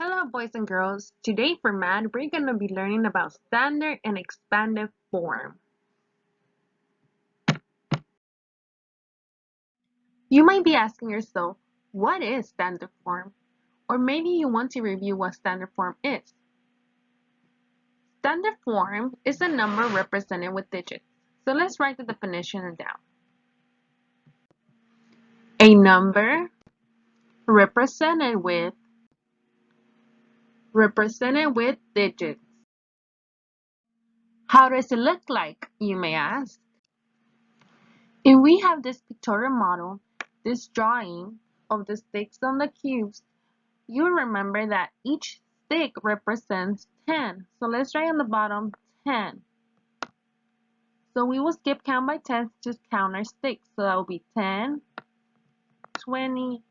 Hello boys and girls, today for math we're going to be learning about standard and expanded form. You might be asking yourself, what is standard form? Or maybe you want to review what standard form is. Standard form is a number represented with digits. So let's write the definition down. A number represented with digits. How does it look like, you may ask? If we have this pictorial model, this drawing of the sticks on the cubes, you remember that each stick represents 10. So let's write on the bottom 10. So we will skip count by 10 to just count our sticks. So that will be 10, 20,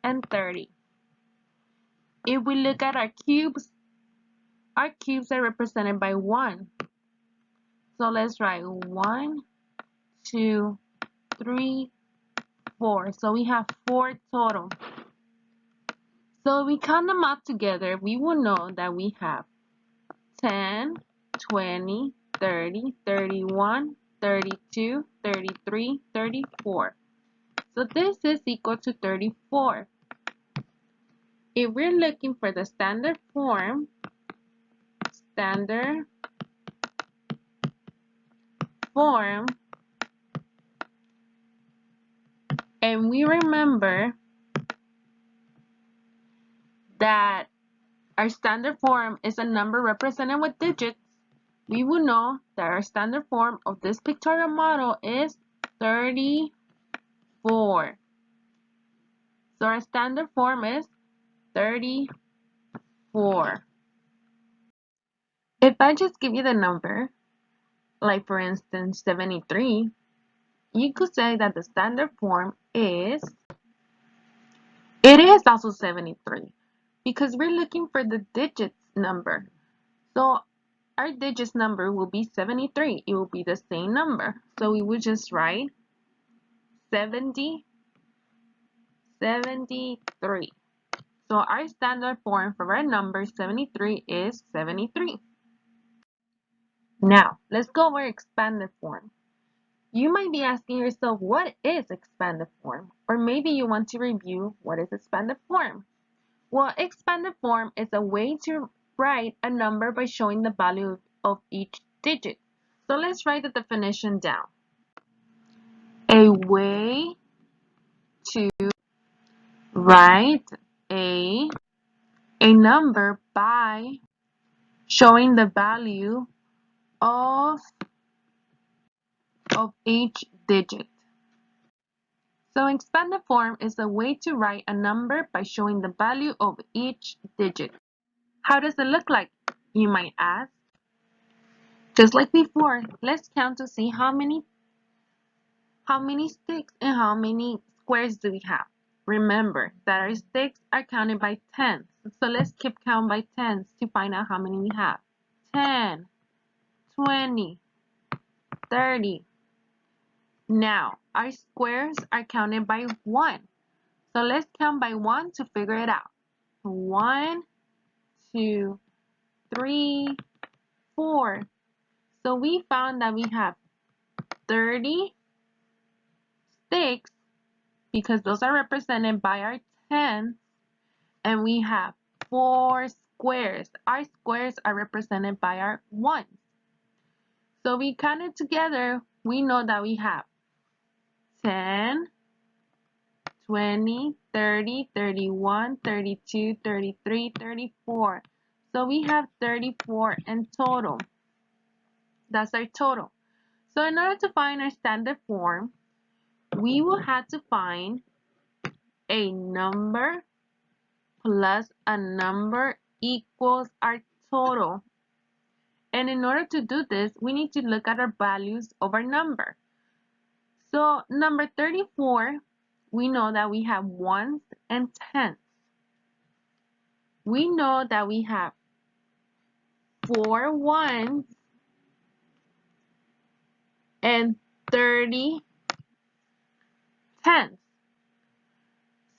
and 30. If we look at our cubes are represented by 1. So let's write 1, 2, 3, 4. So we have 4 total. So if we count them up together, we will know that we have 10, 20, 30, 31, 32, 33, 34. So this is equal to 34. If we're looking for the standard form, and we remember that our standard form is a number represented with digits, we will know that our standard form of this pictorial model is 34. So our standard form is 34. If I just give you the number, like for instance 73, you could say that the standard form is, it is also 73 because we're looking for the digits number. So our digits number will be 73. It will be the same number. So we would just write 70, 73. So our standard form for our number 73 is 73. Now, let's go over expanded form. You might be asking yourself, what is expanded form? Or maybe you want to review what is expanded form. Well, expanded form is a way to write a number by showing the value of each digit. So let's write the definition down. A way to write a number by showing the value of each digit. So expanded form is a way to write a number by showing the value of each digit. How does it look like, you might ask? Just like before, let's count to see how many sticks and how many squares do we have. Remember that our sticks are counted by tens. So let's keep count by tens to find out how many we have. 10, 20, 30. Now, our squares are counted by 1. So let's count by 1 to figure it out. 1, 2, 3, 4. So we found that we have 30 sticks because those are represented by our tens, and we have 4 squares. Our squares are represented by our ones. So we counted together, we know that we have 10, 20, 30, 31, 32, 33, 34. So we have 34 in total. That's our total. So in order to find our standard form, we will have to find a number plus a number equals our total. And in order to do this, we need to look at our values of our number. So number 34, we know that we have ones and tens. We know that we have 4 ones and 30 tens.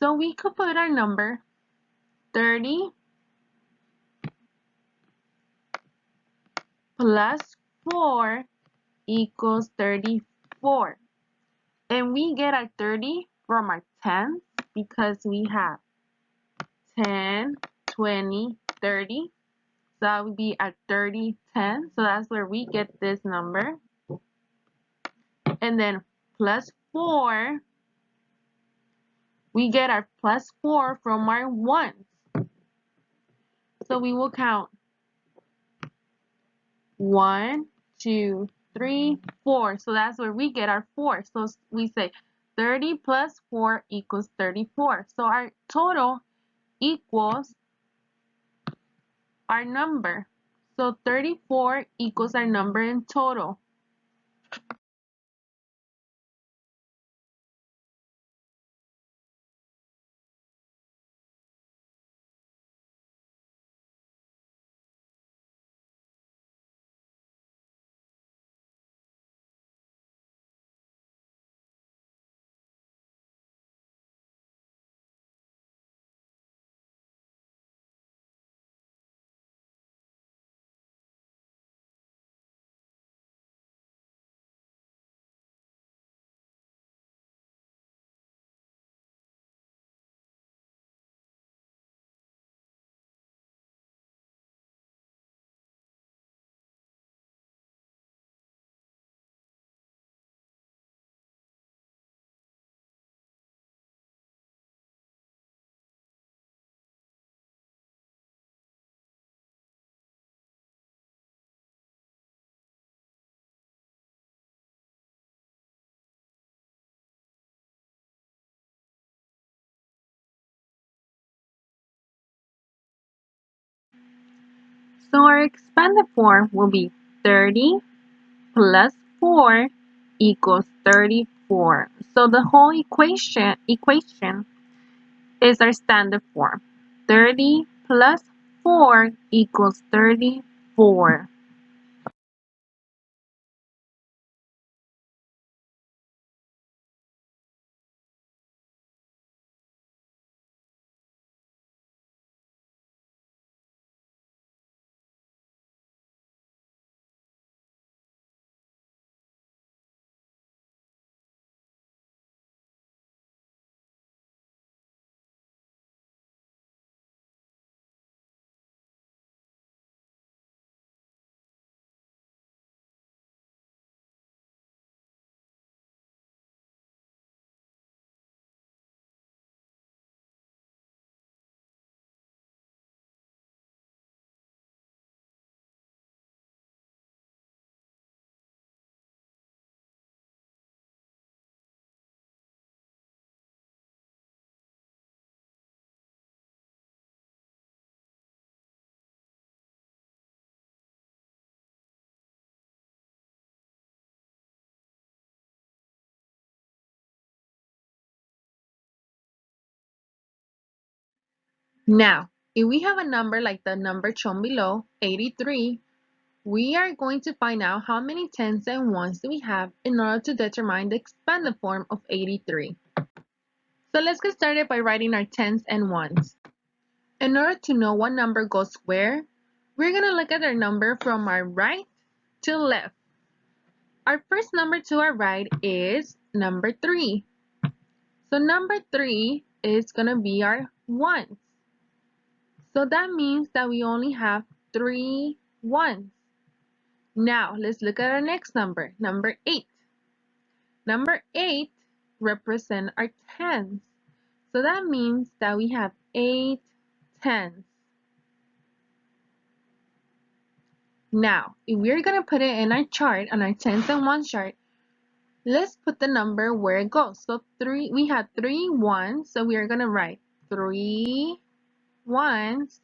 So we could put our number 30 plus 4 equals 34. And we get our 30 from our tens because we have 10, 20, 30. So that would be our 30, 10. So that's where we get this number. And then plus 4, we get our plus 4 from our ones. So we will count 1, 2, 3, 4. So that's where we get our 4. So we say 30 plus 4 equals 34. So our total equals our number. So 34 equals our number in total. So our expanded form will be 30 plus 4 equals 34. So the whole equation is our standard form. 30 plus 4 equals 34. Now, if we have a number like the number shown below, 83, we are going to find out how many tens and ones do we have in order to determine the expanded form of 83. So let's get started by writing our tens and ones. In order to know what number goes where, we're going to look at our number from our right to left. Our first number to our right is number 3. So number 3 is going to be our ones. So that means that we only have 3 ones. Now, let's look at our next number, number 8. Number 8 represents our tens. So that means that we have 8 tens. Now, if we're going to put it in our chart, on our tens and ones chart, let's put the number where it goes. So we have 3 ones, so we are going to write 3 ones,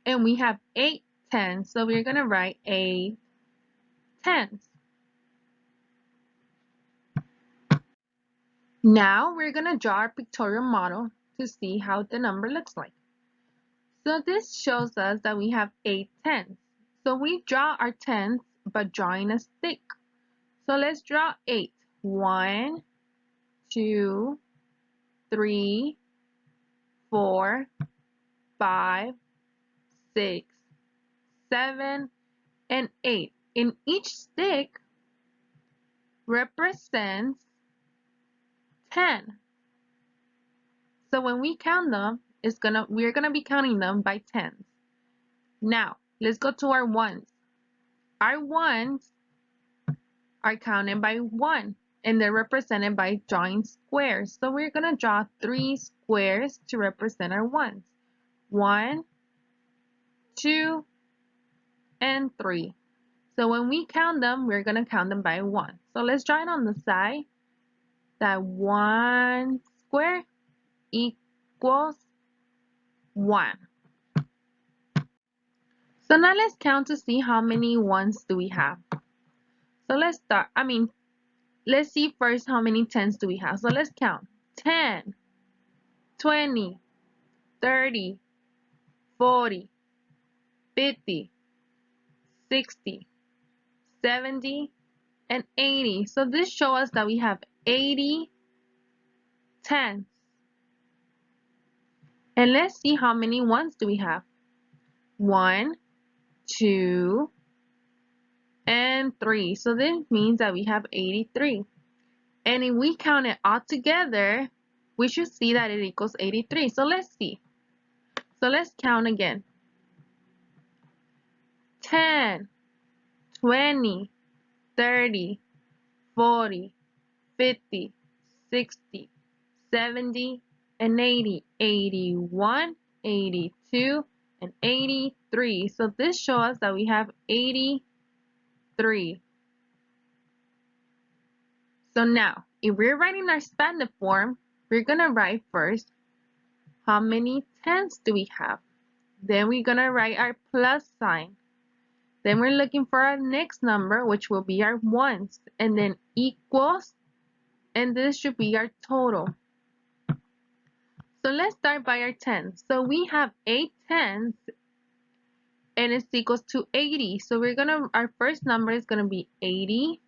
and we have 8 tens, so we're going to write 8 tens. Now we're going to draw our pictorial model to see how the number looks like. So this shows us that we have 8 tens. So we draw our tens by drawing a stick. So let's draw 8. 1, 2, 3, 4, 5, 6, 7, and 8. And each stick represents 10. So when we count them, we're gonna be counting them by tens. Now, let's go to our ones. Our ones are counted by 1, and they're represented by drawing squares. So we're going to draw 3 squares to represent our ones. 1, 2, and 3. So when we count them, we're going to count them by 1. So let's draw it on the side. That 1 square equals 1. So now let's count to see how many ones do we have. So let's see first how many tens do we have. So let's count. 10, 20, 30, 40, 50, 60, 70, and 80. So this shows us that we have 80 tens. And let's see how many ones do we have. 1, 2, and 3. So this means that we have 83. And if we count it all together, we should see that it equals 83. So let's see. So let's count again. 10, 20, 30, 40, 50, 60, 70, and 80. 81, 82, and 83. So this shows us that we have 83. So now, if we're writing our standard form, we're going to write first how many tens do we have. Then we're going to write our plus sign. Then we're looking for our next number, which will be our ones, and then equals, and this should be our total. So let's start by our tens. So we have 8 tens, and it's equals to 80. So our first number is gonna be 80.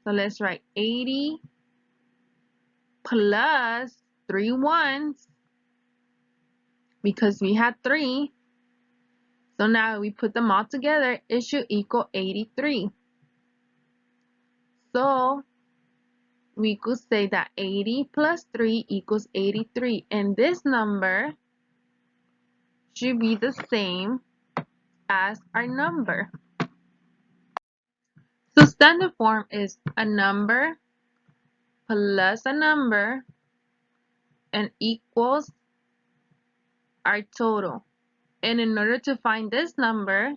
So let's write 80 plus 3 ones, because we had 3. So now we put them all together, it should equal 83. So we could say that 80 plus 3 equals 83. And this number should be the same as our number. So standard form is a number plus a number and equals our total. And in order to find this number,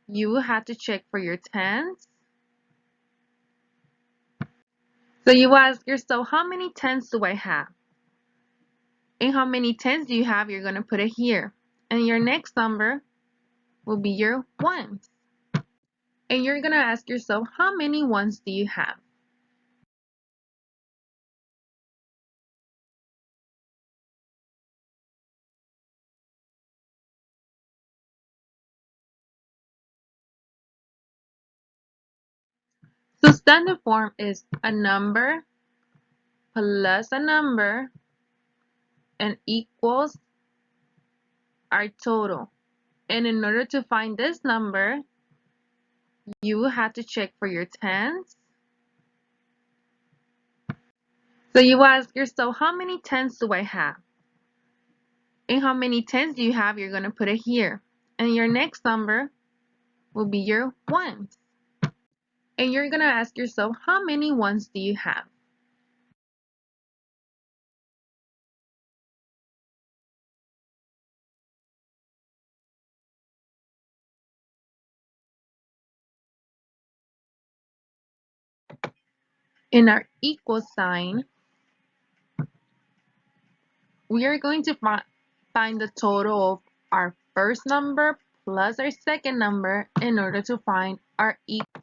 you will have to check for your tens. So you ask yourself, how many tens do I have? And how many tens do you have? You're going to put it here. And your next number will be your ones. And you're going to ask yourself, how many ones do you have? So standard form is a number plus a number and equals our total. And in order to find this number, you will have to check for your tens. So you ask yourself, how many tens do I have? And how many tens do you have? You're going to put it here. And your next number will be your ones. And you're going to ask yourself, how many ones do you have? In our equal sign, we are going to find the total of our first number plus our second number in order to find our equal.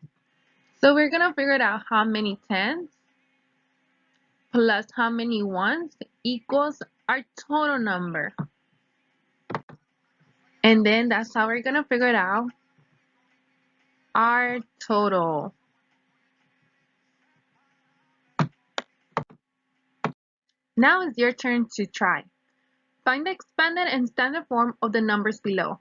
So we're going to figure out how many tens plus how many ones equals our total number. And then that's how we're going to figure it out our total. Now it's your turn to try. Find the expanded and standard form of the numbers below.